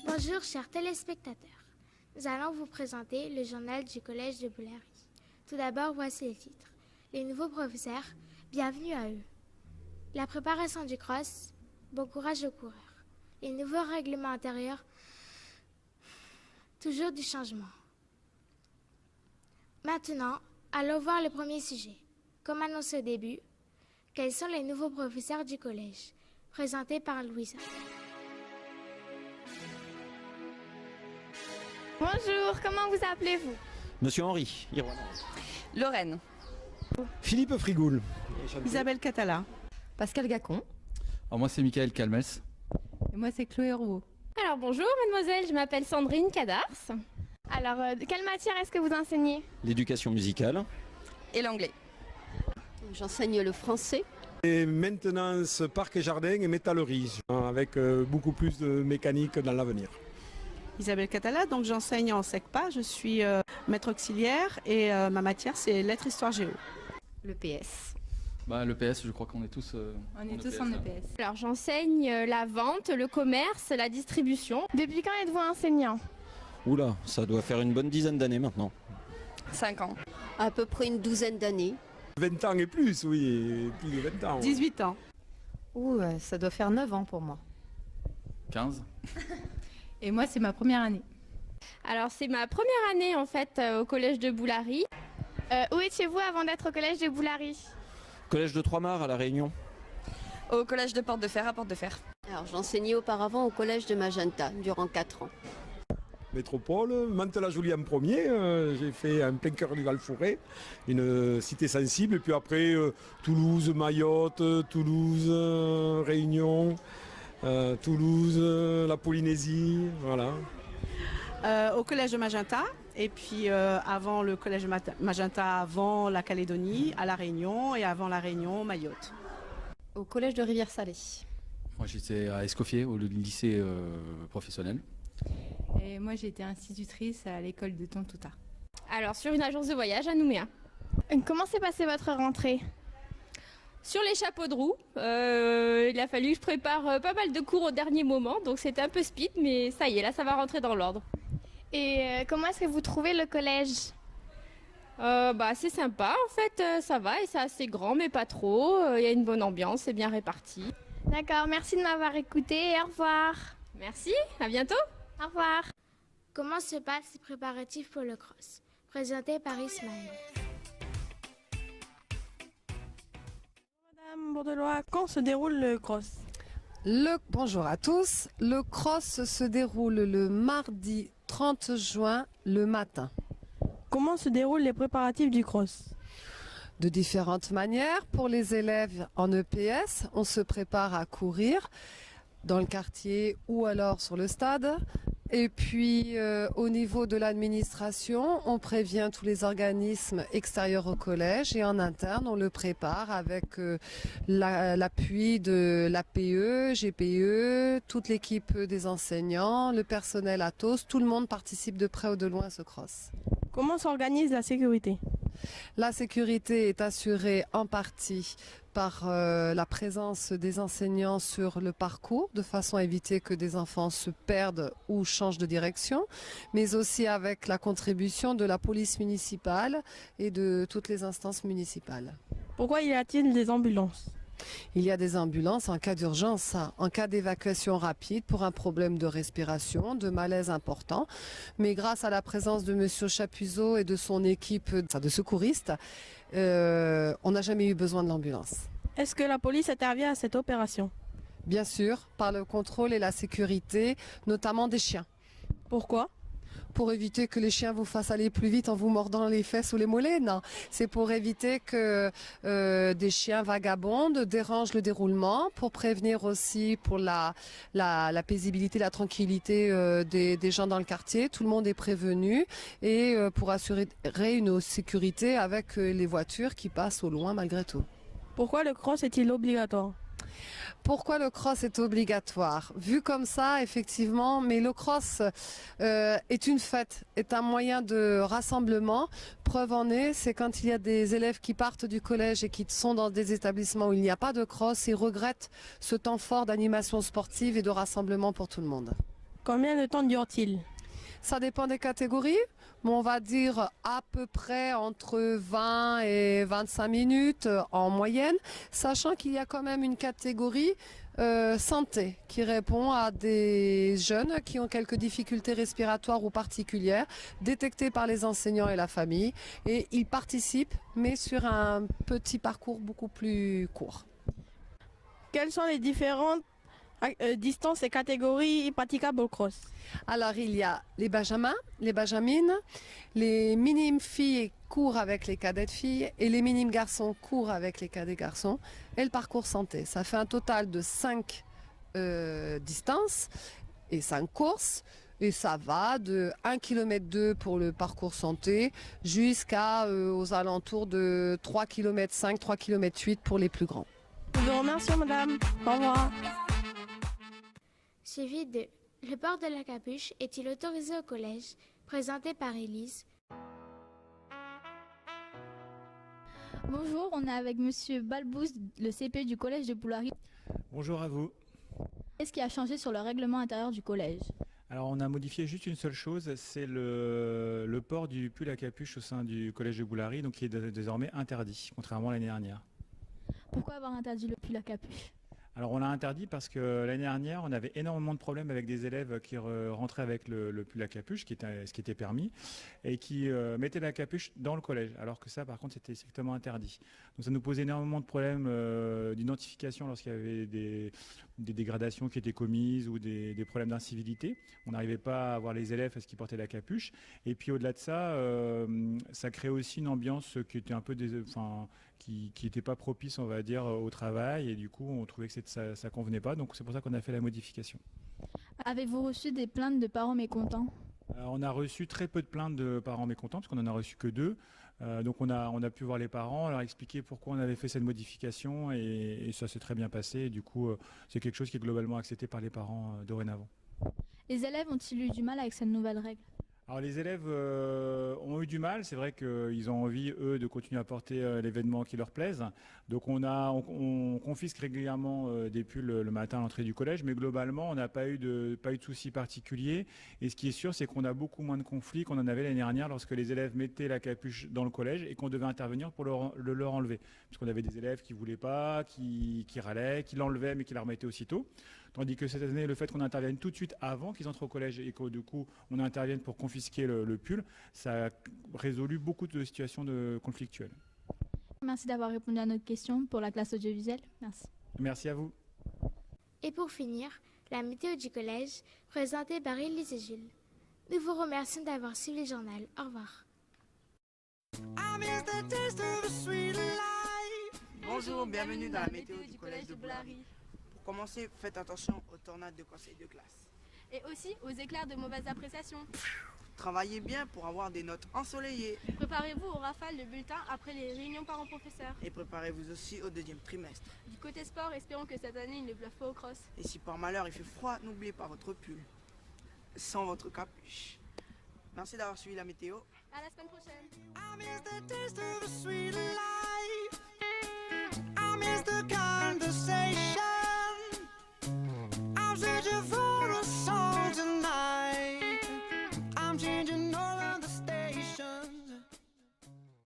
Bonjour chers téléspectateurs, nous allons vous présenter le journal du Collège de Boulary. Tout d'abord, voici les titres. Les nouveaux professeurs, bienvenue à eux. La préparation du cross, bon courage aux coureurs. Les nouveaux règlements intérieurs, toujours du changement. Maintenant, allons voir le premier sujet. Comme annoncé au début, quels sont les nouveaux professeurs du collège? Présenté par Louisa. Bonjour, comment vous appelez-vous? Monsieur Henri, Irwana. Lorraine. Philippe Frigoul. Isabelle Catala. Pascal Gacon. Alors moi c'est Michael Calmes. Et moi c'est Chloé Rouault. Alors bonjour mademoiselle, je m'appelle Sandrine Cadars. Alors de quelle matière est-ce que vous enseignez? L'éducation musicale. Et l'anglais. J'enseigne le français. Et maintenance, parc et jardin et métallerie, avec beaucoup plus de mécanique dans l'avenir. Isabelle Catala, donc j'enseigne en SECPA, je suis maître auxiliaire et ma matière c'est lettres, histoire, géo. Le PS. Le PS, je crois qu'on est tous On est tous en EPS. Alors j'enseigne la vente, le commerce, la distribution. Depuis quand êtes-vous enseignant? Oula, ça doit faire une bonne dizaine d'années maintenant. 5 ans. À peu près une douzaine d'années. 20 ans et plus, oui, plus de 20 ans. 18 ans. Ouh, ça doit faire 9 ans pour moi. 15. Et moi c'est ma première année. Alors c'est ma première année en fait au collège de Boulary. Où étiez-vous avant d'être au collège de Boulary? Collège de Trois-Mars à La Réunion. Au collège de Porte de Fer à Porte de Fer. Alors j'enseignais auparavant au collège de Magenta durant 4 ans. Métropole, Mantes-la-Jolie en premier, j'ai fait en plein cœur du Val-Fouré, une cité sensible, et puis après Toulouse, Mayotte, Toulouse, Réunion, Toulouse, la Polynésie, voilà. Au collège de Magenta, et puis avant le collège de Magenta, avant la Calédonie, à La Réunion, et avant La Réunion, Mayotte. Au collège de Rivière-Salée. Moi j'étais à Escoffier, au lycée professionnel. Et moi j'ai été institutrice à l'école de Tontouta. Alors sur une agence de voyage à Nouméa. Comment s'est passée votre rentrée? Sur les chapeaux de roue, il a fallu que je prépare pas mal de cours au dernier moment, donc c'était un peu speed, mais ça y est, là ça va rentrer dans l'ordre. Et comment est-ce que vous trouvez le collège? C'est sympa en fait, ça va et c'est assez grand mais pas trop, il y a une bonne ambiance, c'est bien réparti. D'accord, merci de m'avoir écouté et au revoir. Merci, à bientôt. Au revoir. Comment se passent les préparatifs pour le cross? Présenté par Ismaël. Madame Bourdelois, quand se déroule le cross? Bonjour à tous. Le cross se déroule le mardi 30 juin le matin. Comment se déroulent les préparatifs du cross? De différentes manières. Pour les élèves en EPS, on se prépare à courir dans le quartier ou alors sur le stade. Et puis au niveau de l'administration, on prévient tous les organismes extérieurs au collège et en interne, on le prépare avec l'appui de l'APE, GPE, toute l'équipe des enseignants, le personnel Atos, tout le monde participe de près ou de loin à ce cross. Comment s'organise la sécurité? La sécurité est assurée en partie par la présence des enseignants sur le parcours, de façon à éviter que des enfants se perdent ou changent de direction, mais aussi avec la contribution de la police municipale et de toutes les instances municipales. Pourquoi y a-t-il des ambulances? Il y a des ambulances en cas d'urgence, en cas d'évacuation rapide pour un problème de respiration, de malaise important. Mais grâce à la présence de Monsieur Chapuzot et de son équipe de secouristes, on n'a jamais eu besoin de l'ambulance. Est-ce que la police intervient à cette opération? Bien sûr, par le contrôle et la sécurité, notamment des chiens. Pourquoi? Pour éviter que les chiens vous fassent aller plus vite en vous mordant les fesses ou les mollets, non. C'est pour éviter que des chiens vagabondent dérangent le déroulement, pour prévenir aussi pour la paisibilité, la tranquillité des gens dans le quartier. Tout le monde est prévenu et pour assurer une sécurité avec les voitures qui passent au loin malgré tout. Pourquoi le cross est-il obligatoire? Pourquoi le cross est obligatoire? Vu comme ça, effectivement, mais le cross est une fête, est un moyen de rassemblement. Preuve en est, c'est quand il y a des élèves qui partent du collège et qui sont dans des établissements où il n'y a pas de cross, ils regrettent ce temps fort d'animation sportive et de rassemblement pour tout le monde. Combien de temps dure-t-il? Ça dépend des catégories, mais on va dire à peu près entre 20 et 25 minutes en moyenne, sachant qu'il y a quand même une catégorie santé qui répond à des jeunes qui ont quelques difficultés respiratoires ou particulières, détectées par les enseignants et la famille, et ils participent, mais sur un petit parcours beaucoup plus court. Quelles sont les différentes distances et catégories praticables au cross? Alors il y a les benjamins, les benjamines, les minimes filles courent avec les cadettes filles et les minimes garçons courent avec les cadets garçons et le parcours santé. Ça fait un total de 5 distances et 5 courses et ça va de 1,2 km pour le parcours santé jusqu'à aux alentours de 3,5 km, 3,8 km pour les plus grands. Je vous remercie madame. Au revoir. Suivi de Le port de la capuche est-il autorisé au collège? Présenté par Élise. Bonjour, on est avec Monsieur Balbous, le CP du collège de Boulary. Bonjour à vous. Qu'est-ce qui a changé sur le règlement intérieur du collège? Alors on a modifié juste une seule chose, c'est le port du pull à capuche au sein du collège de Boulary, donc qui est désormais interdit, contrairement à l'année dernière. Pourquoi avoir interdit le pull à capuche? Alors on l'a interdit parce que l'année dernière, on avait énormément de problèmes avec des élèves qui rentraient avec le pull à capuche, ce qui était permis, et qui mettaient la capuche dans le collège, alors que ça par contre c'était strictement interdit. Donc ça nous posait énormément de problèmes d'identification lorsqu'il y avait des dégradations qui étaient commises ou des problèmes d'incivilité. On n'arrivait pas à voir les élèves parce qu'ils portaient la capuche. Et puis au-delà de ça, ça créait aussi une ambiance qui était un peu qui n'était pas propice, on va dire, au travail, et du coup on trouvait que ça convenait pas, donc c'est pour ça qu'on a fait la modification. Avez-vous reçu des plaintes de parents mécontents? On a reçu très peu de plaintes de parents mécontents, parce qu'on en a reçu que 2. Donc on a pu voir les parents, leur expliquer pourquoi on avait fait cette modification, et ça s'est très bien passé, et du coup c'est quelque chose qui est globalement accepté par les parents dorénavant. Les élèves ont-ils eu du mal avec cette nouvelle règle? Alors les élèves ont eu du mal, c'est vrai qu'ils ont envie, eux, de continuer à porter l'événement qui leur plaise. Donc on confisque régulièrement des pulls le matin à l'entrée du collège, mais globalement on n'a pas eu de soucis particuliers. Et ce qui est sûr, c'est qu'on a beaucoup moins de conflits qu'on en avait l'année dernière lorsque les élèves mettaient la capuche dans le collège et qu'on devait intervenir pour leur enlever. Puisqu'on avait des élèves qui ne voulaient pas, qui râlaient, qui l'enlevaient mais qui la remettaient aussitôt. Tandis que cette année, le fait qu'on intervienne tout de suite avant qu'ils entrent au collège et que du coup on intervienne pour confisquer le pull, ça a résolu beaucoup de situations conflictuelles. Merci d'avoir répondu à notre question pour la classe audiovisuelle. Merci. Merci à vous. Et pour finir, la météo du collège, présentée par Élise et Jules. Nous vous remercions d'avoir suivi le journal. Au revoir. Bonjour, bienvenue dans la météo du collège de Boulary. Pour commencer, faites attention aux tornades de conseil de classe. Et aussi aux éclairs de mauvaise appréciation. Travaillez bien pour avoir des notes ensoleillées. Préparez-vous aux rafales de bulletins après les réunions parents-professeurs. Et préparez-vous aussi au deuxième trimestre. Du côté sport, espérons que cette année il ne pleuve pas au cross. Et si par malheur il fait froid, n'oubliez pas votre pull. Sans votre capuche. Merci d'avoir suivi la météo. À la semaine prochaine.